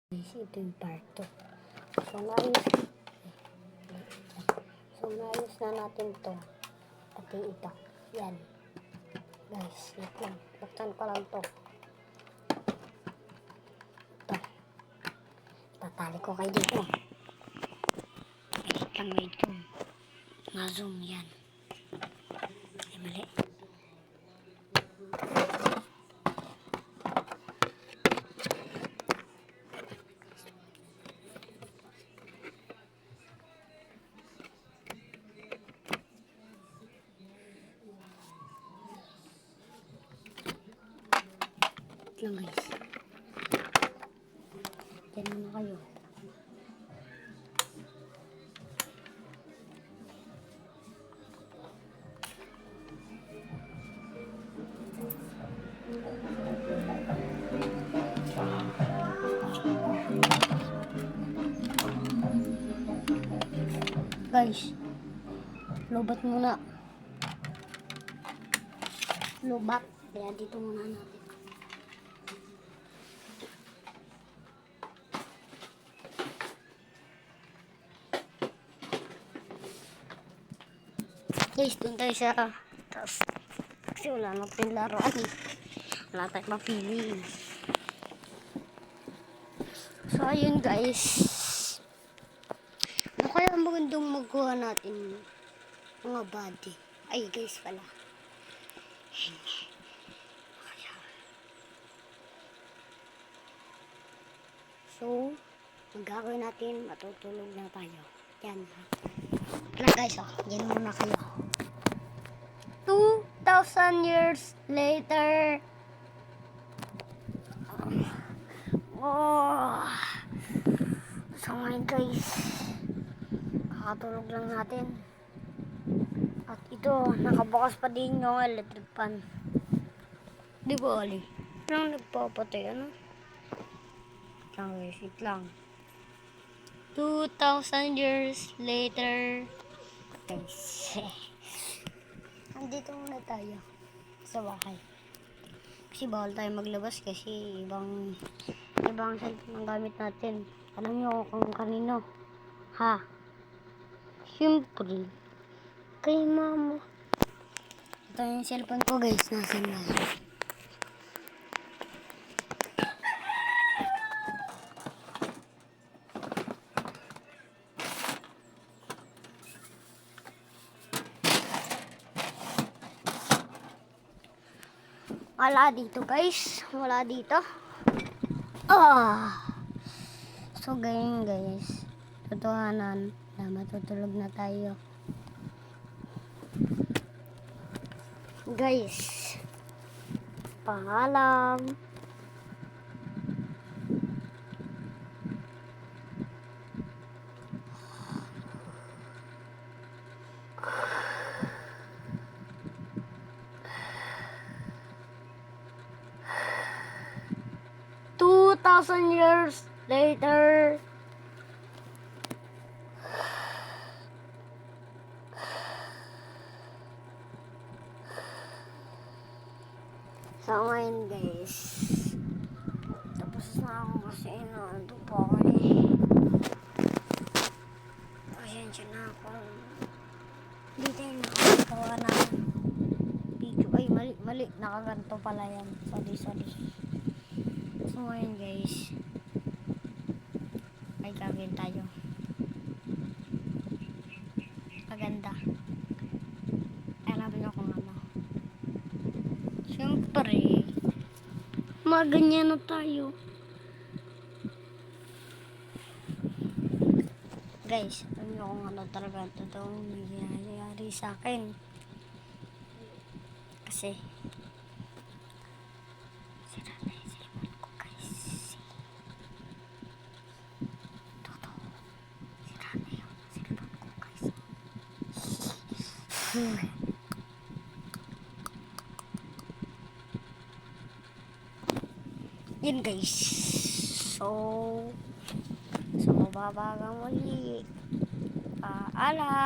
Ito yung part 2. Naayos na natin to. Pati ito. Yan. Guys, wait lang. Buksan ko lang to. Ito. Tatali ko kayo dito. Wait lang, wait lang. Nga-zoom yan. Ay, mali. Lang guys. Diyan muna kayo. Guys, lobat muna. Lobat. Kaya dito muna natin. Guys, doon tayo sa taas. Kasi wala na tayong laruan. Wala tayong mapili. So, ayun guys. Ano kaya magandang magawa natin mga body? Ay guys pala. So, magagawin natin, matutulog na tayo. Yan ha. Yan guys, yan muna kayo. 2,000 years later. Oh. So ngayon guys, kakatulog lang natin. At ito, nakabukas pa din yung electric fan. Di ba Ali? Nang nagpapatay, ano? Lang guys, wait lang. 2,000 years later. Guys. Andito muna tayo sa bahay. Kasi bawal tayo maglabas kasi ibang cellphone ang gamit natin. Alam nyo kung kanino? Ha? Siyempre, kay mama. Ito yung cellphone ko guys. Nasaan na? Wala dito guys. Wala dito. So ganyan guys. Totohanan na matutulog na tayo. Guys. Paalam. Thousand years later. So ngayon guys, tapos na ako kasi inaanto pa ako eh. Pasensya na ako. Hindi tayo nakagawa na video. Ay mali, nakaganto pala yan. Sorry. So ngayon guys, ay gagawin tayo. Maganda. Hanapin ako ano. Siyempre, maganyan na tayo. Guys, alam nyo kung ano talaga totoong nangyayari sa akin. Kasi sira na yung cellphone ko guys. Totoo. Sira na yung cellphone ko guys. Yan guys. So mababagang muli. Paalam.